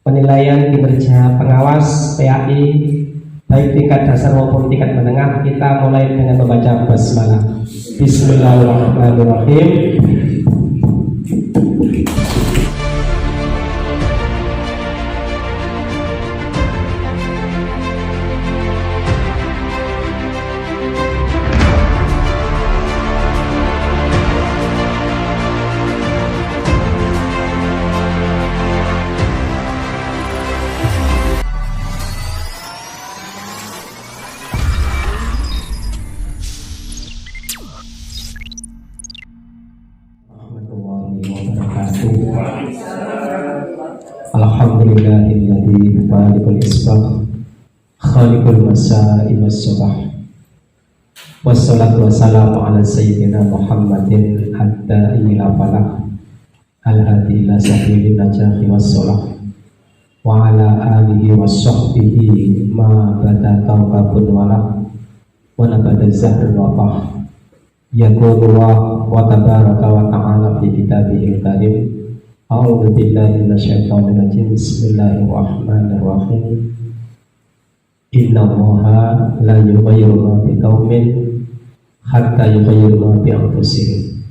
penilaian kinerja pengawas PAI baik tingkat dasar maupun tingkat menengah. Kita mulai dengan membaca basmalah. Bismillahirrahmanirrahim. Alhamdulillahilladzi khaliqul isbah khaliqul masa'i was-subah. Wassalatu wassalamu ala sayyidina Muhammadin hatta ila falah al-hadi ila sabilin najahi was-salah wa ala alihi was-sahbihi ma bada tawbabun walak wa nabada zahrul wafah. Yaqulu wa tabaraka wa ta'ala fi kitabihil karim. A'udzu billahi minasyaitonir rajim. Bismillahirrahmanirrahim. Innallaha la yughayyiru ma biqaumin hatta yughayyiru ma bi anfusihim.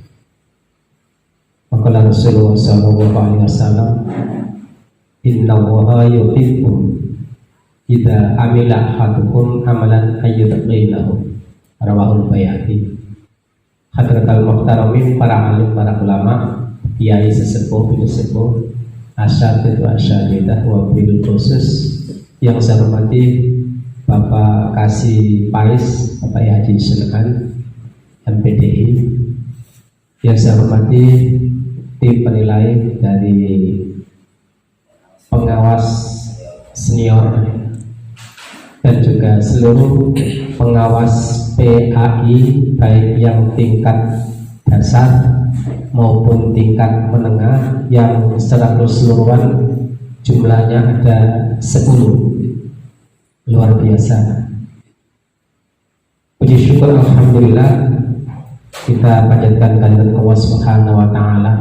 Maka Rasulullah sallallahu alaihi wasallam, innallaha yuhibbu idza amila ahadukum amalan ayyutqinahu. Rawahul Baihaqi. Hadratul muhtaramin, para alim, para ulama, kiai sesepuh, sesepuh, asyadidu asyadidah, wabil khusus yang saya hormati Bapak Kasih Pais, Bapak Haji Sunan MPDI, yang saya hormati tim penilai dari pengawas senior dan juga seluruh pengawas PAI baik yang tingkat dasar maupun tingkat menengah yang secara keseluruhan jumlahnya ada 10. Luar biasa. Puji syukur alhamdulillah kita panjatkan kehadirat Allah Subhanahu wa taala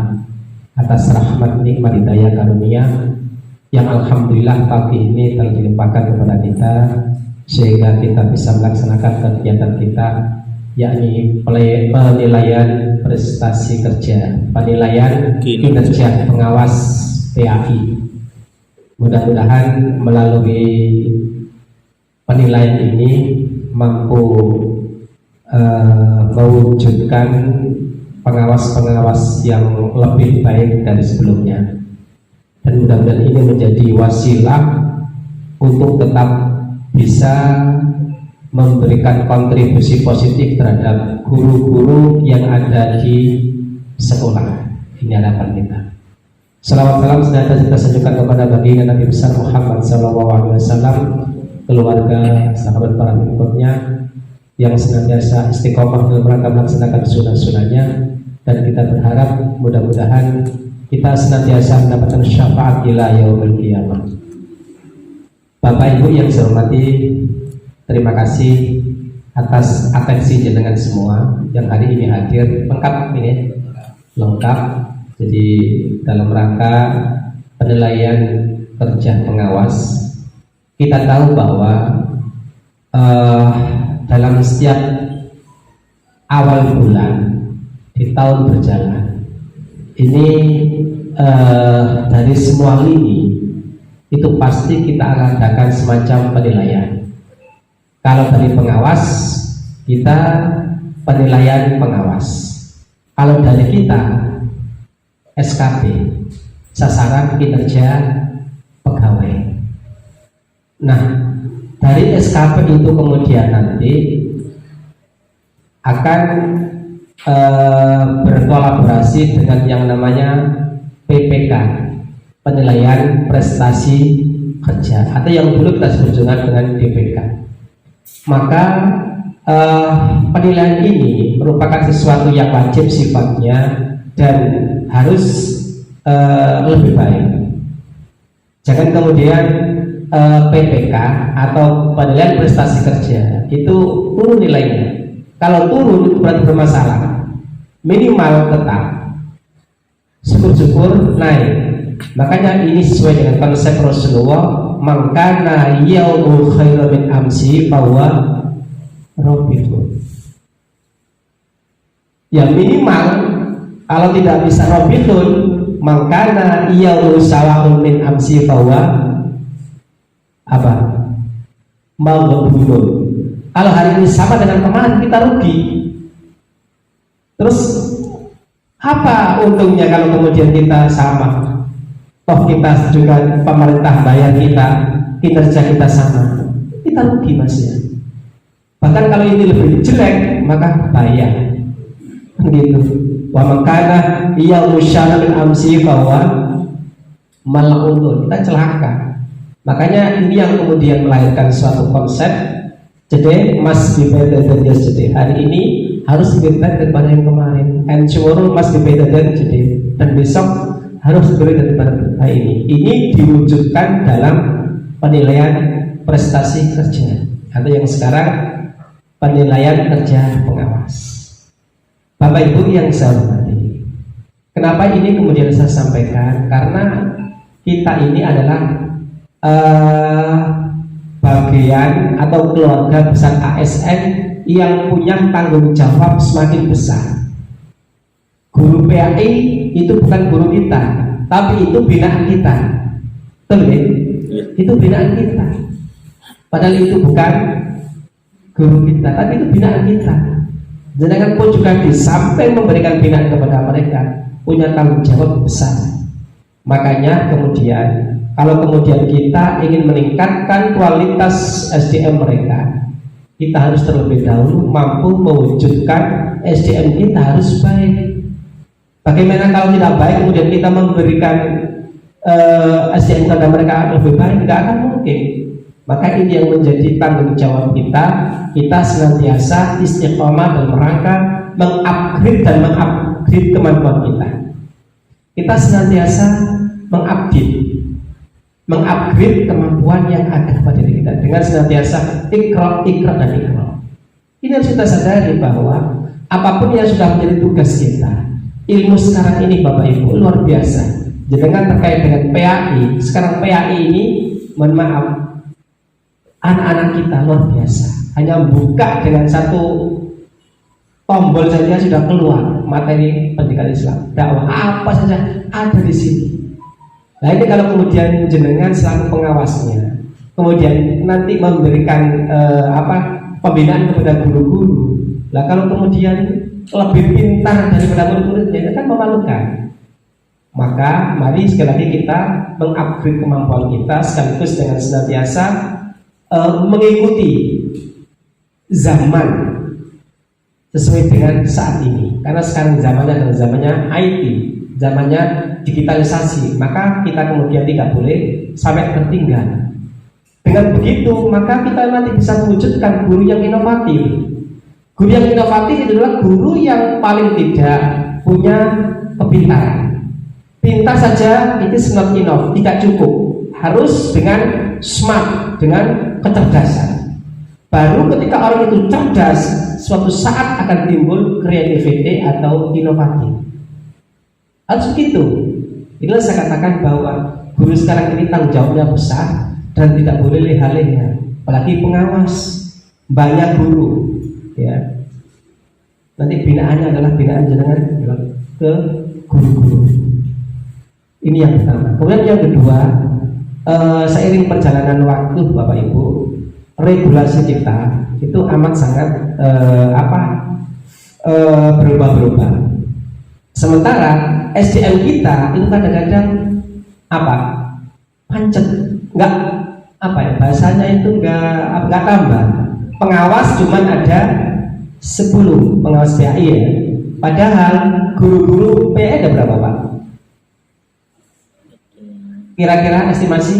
atas rahmat nikmat hidayah karunia yang alhamdulillah pagi ini telah dilimpahkan kepada kita sehingga kita bisa melaksanakan kegiatan kita, yakni penilaian prestasi kerja, penilaian kinerja pengawas PAI. Mudah-mudahan melalui penilaian ini mampu mewujudkan pengawas-pengawas yang lebih baik dari sebelumnya, dan mudah-mudahan ini menjadi wasilah untuk tetap bisa memberikan kontribusi positif terhadap guru-guru yang ada di sekolah. Ini harapan kita. Salawat salam senantiasa kita sanjungkan kepada baginda Nabi besar Muhammad SAW, keluarga, sahabat, para pengikutnya yang senantiasa istiqomah dalam rangka melaksanakan sunnah-sunnahnya, dan kita berharap mudah-mudahan kita senantiasa mendapatkan syafaat ila yaumil qiyamah. Bapak Ibu yang saya hormati, terima kasih atas atensi jenengan semua yang hari ini hadir. Lengkap ini, lengkap. Jadi dalam rangka penilaian kerja pengawas, kita tahu bahwa dalam setiap awal bulan di tahun berjalan ini dari semua lini itu pasti kita akan adakan semacam penilaian. Kalau dari pengawas, kita penilaian pengawas. Kalau dari kita, SKP, sasaran kinerja pegawai. Nah, dari SKP itu kemudian nanti akan berkolaborasi dengan yang namanya PPK, penilaian prestasi kerja, atau yang dulu kita sebut dengan DPK. Maka penilaian ini merupakan sesuatu yang wajib sifatnya dan harus lebih baik. Jangan kemudian PPK atau penilaian prestasi kerja itu turun nilainya. Kalau turun itu berarti bermasalah. Minimal tetap, syukur-syukur naik. Makanya ini sesuai dengan konsep Rasulullah, mangkana yaumul khairu min amsi bahwa robihun. Ya minimal kalau tidak bisa robihun, mangkana yaumul sawa'un min amsi bahwa apa? Maghbunun. Kalau hari ini sama dengan kemarin, kita rugi. Terus apa untungnya kalau kemudian kita sama? Toh kita juga pemerintah bayar kita, kinerja kita sama, kita rugi mas ya. Bahkan kalau ini lebih jelek maka bayar. Gitu. Wa makana iya musyana min amsi bahwa mal'unun, kita celaka. Makanya ini yang kemudian melahirkan suatu konsep. Jadi must be better than yesterday. Hari ini harus lebih baik daripada yang kemarin. And tomorrow must be better than today. Dan besok harus lebih baik daripada hari ini. Ini diwujudkan dalam penilaian prestasi kerja atau yang sekarang penilaian kerja pengawas. Bapak Ibu yang saya hormati, kenapa ini kemudian saya sampaikan? Karena kita ini adalah bagian atau keluarga besar ASN yang punya tanggung jawab semakin besar. Guru PAI itu bukan guru kita, tapi itu binaan kita. Betul ya? Itu binaan kita. Padahal itu bukan guru kita, tapi itu binaan kita. Jangan pun juga di samping memberikan binaan kepada mereka, punya tanggung jawab besar. Makanya kemudian kalau kemudian kita ingin meningkatkan kualitas SDM mereka, kita harus terlebih dahulu mampu mewujudkan SDM kita harus baik. Bagaimana kalau tidak baik kemudian kita memberikan SDM kepada mereka lebih baik? Tidak akan mungkin. Maka ini yang menjadi tanggung jawab kita. Kita senantiasa istiqomah dalam rangka mengupgrade dan mengupgrade kemampuan kita. Kita senantiasa mengupgrade kemampuan yang ada pada diri kita dengan senantiasa ikra dan ikra. Ini harus kita sadari bahwa apapun yang sudah menjadi tugas kita, ilmu sekarang ini Bapak Ibu luar biasa. Dengan terkait dengan PAI, sekarang PAI ini, mohon maaf, anak-anak kita luar biasa. Hanya buka dengan satu tombol saja sudah keluar materi pendidikan Islam, dakwah apa saja ada di sini. Nah ini kalau kemudian jenengan selaku pengawasnya, kemudian nanti memberikan pembinaan kepada guru-guru. Lah kalau kemudian lebih pintar daripada murid-muridnya, itu kan memalukan. Maka mari sekali lagi kita mengupgrade kemampuan kita sekaligus dengan senantiasa mengikuti zaman sesuai dengan saat ini. Karena sekarang zamannya adalah zamannya IT, zamannya digitalisasi, maka kita kemudian tidak boleh sampai tertinggal. Dengan begitu, maka kita nanti bisa mewujudkan guru yang inovatif. Guru yang inovatif adalah guru yang paling tidak punya kepintaran. Pintar saja itu not enough, tidak cukup. Harus dengan smart, dengan kecerdasan. Baru ketika orang itu cerdas, suatu saat akan timbul creativity atau inovatif. Harus begitu. Inilah saya katakan bahwa guru sekarang ini tanggung jawabnya besar dan tidak boleh leha-leha. Apalagi pengawas, banyak guru, ya. Nanti binaannya adalah binaan jenengan ke guru-guru. Ini yang pertama. Kemudian yang kedua, seiring perjalanan waktu Bapak Ibu, regulasi kita itu amat sangat berubah-berubah. Sementara SDM kita itu kadang-kadang pancet, bahasanya itu nggak tambah. Pengawas cuman ada 10 pengawas PAI ya. Padahal guru-guru PAI ada berapa Pak? Kira-kira estimasi?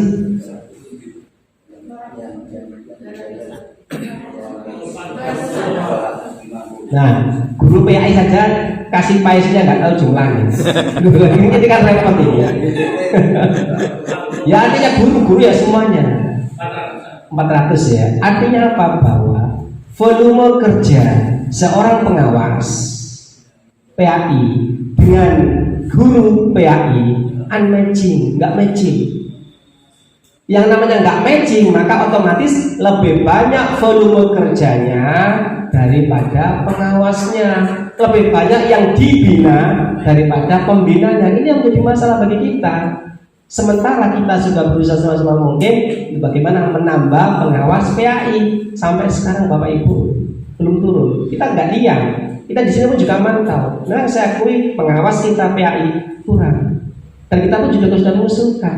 Nah, guru PAI saja kasih paisnya nggak tahu jumlahnya. Ini kan repot ini ya. Ya artinya guru-guru ya semuanya 400 ya. Artinya apa? Bahwa volume kerja seorang pengawas PAI dengan guru PAI unmatching, nggak matching. Yang namanya nggak matching, maka otomatis lebih banyak volume kerjanya daripada pengawasnya, lebih banyak yang dibina daripada pembinanya. Ini yang menjadi masalah bagi kita. Sementara kita sudah berusaha semaksimal mungkin bagaimana menambah pengawas PAI, sampai sekarang Bapak Ibu belum turun. Kita nggak diam, kita di sini pun juga mantau. Nah, saya akui pengawas kita PAI kurang, dan kita pun juga sudah mengusulkan,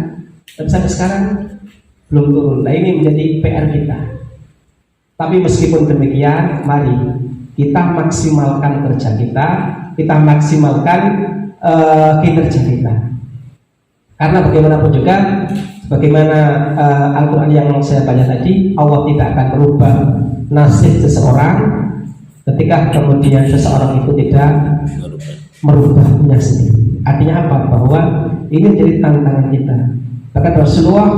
tapi sampai sekarang belum turun. Nah, ini menjadi PR kita. Tapi meskipun demikian, mari kita maksimalkan kerja kita maksimalkan kinerja kita. Karena bagaimanapun juga, sebagaimana Al-Quran yang saya baca tadi, Allah tidak akan merubah nasib seseorang ketika kemudian seseorang itu tidak merubahnya sendiri. Artinya apa? Bahwa ini menjadi tantangan kita. Bahkan Rasulullah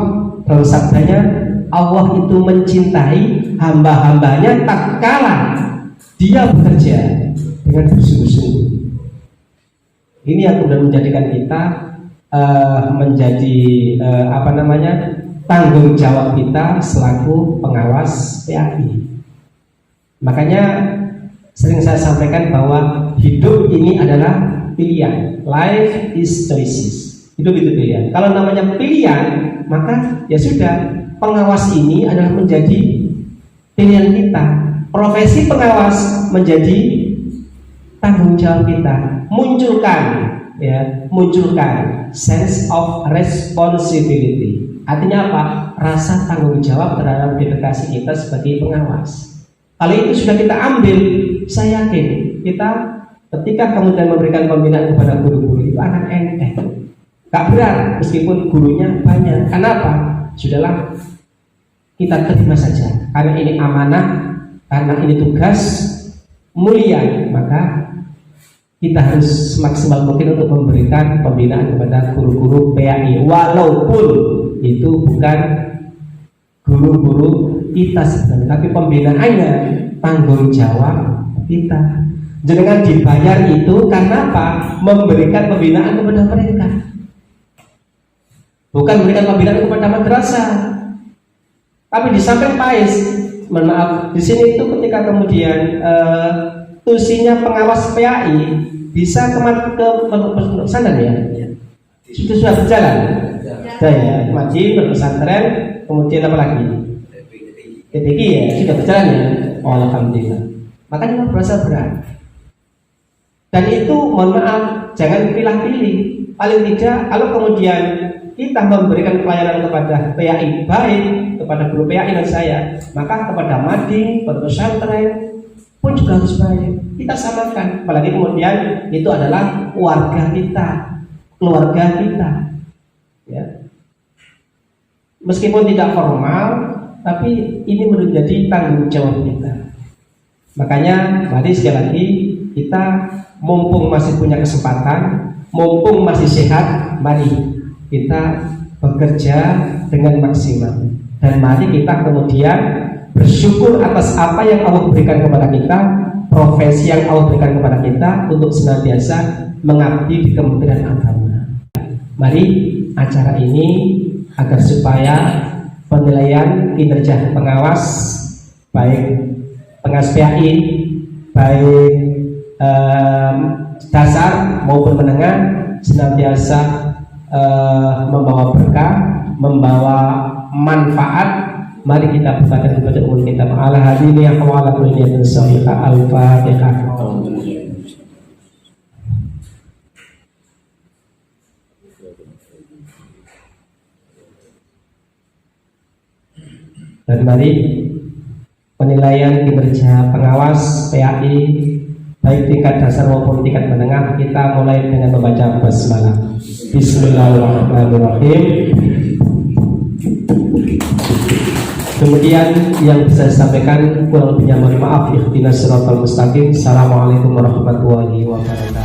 dalam sabdanya, Allah itu mencintai hamba-hambanya tak kala dia bekerja dengan bersungguh-sungguh. Ini yang kemudian menjadikan kita menjadi tanggung jawab kita selaku pengawas PAI. Makanya sering saya sampaikan bahwa hidup ini adalah pilihan. Life is choices. Hidup itu pilihan. Kalau namanya pilihan, maka ya sudah, pengawas ini adalah menjadi pilihan kita. Profesi pengawas menjadi tanggung jawab kita. Munculkan sense of responsibility. Artinya apa? Rasa tanggung jawab terhadap dedikasi kita sebagai pengawas. Kalau itu sudah kita ambil, saya yakin kita ketika kemudian memberikan pembinaan kepada guru-guru itu akan enteng. Gak berat meskipun gurunya banyak. Kenapa? Sudahlah, kita terima saja. Karena ini amanah, karena ini tugas mulia, maka kita harus maksimal mungkin untuk memberikan pembinaan kepada guru-guru PAI, walaupun itu bukan guru-guru kita sebenarnya, tapi pembinaannya tanggung jawab kita. Jangan dibayar itu karena apa? Memberikan pembinaan kepada mereka, bukan memberikan pembinaan kepada madrasah. Tapi di samping PAIS, mohon maaf, di sini itu ketika kemudian tusinya pengawas PAI bisa ke sana ya? Sudah berjalan. Saya ngaji berpesantren, kemudian apa lagi? TPG ya, sudah berjalan ya. Oh, alhamdulillah. Makanya berasa berat. Dan itu mohon maaf, jangan pilih-pilih. Paling tidak kalau kemudian kita memberikan pelayanan kepada PAI baik, kepada guru PAI dan saya, maka kepada mading, berpesantren pun juga harus baik. Kita samakan, apalagi kemudian itu adalah warga kita, keluarga kita, ya. Meskipun tidak formal, tapi ini menjadi tanggung jawab kita. Makanya mari sekali lagi kita mumpung masih punya kesempatan, mumpung masih sehat, mari kita bekerja dengan maksimal. Dan mari kita kemudian bersyukur atas apa yang Allah berikan kepada kita, profesi yang Allah berikan kepada kita untuk senantiasa mengabdi di Kementerian Agama. Mari acara ini agar supaya penilaian kinerja pengawas, baik pengawas PAI, baik dasar maupun menengah, senantiasa membawa berkah, membawa manfaat. Mari kita bukakan kepada umur kita. Ala hadini ya wa ala kulli niyatin shaliha. Al-Fatihah. Dan mari penilaian kinerja pengawas PAI baik tingkat dasar maupun tingkat menengah, kita mulai dengan membaca basmalah. Bismillahirrahmanirrahim. Kemudian yang bisa saya sampaikan kurang lebihnya mohon maaf. Ihdinas siratal mustaqim. Assalamualaikum warahmatullahi wabarakatuh.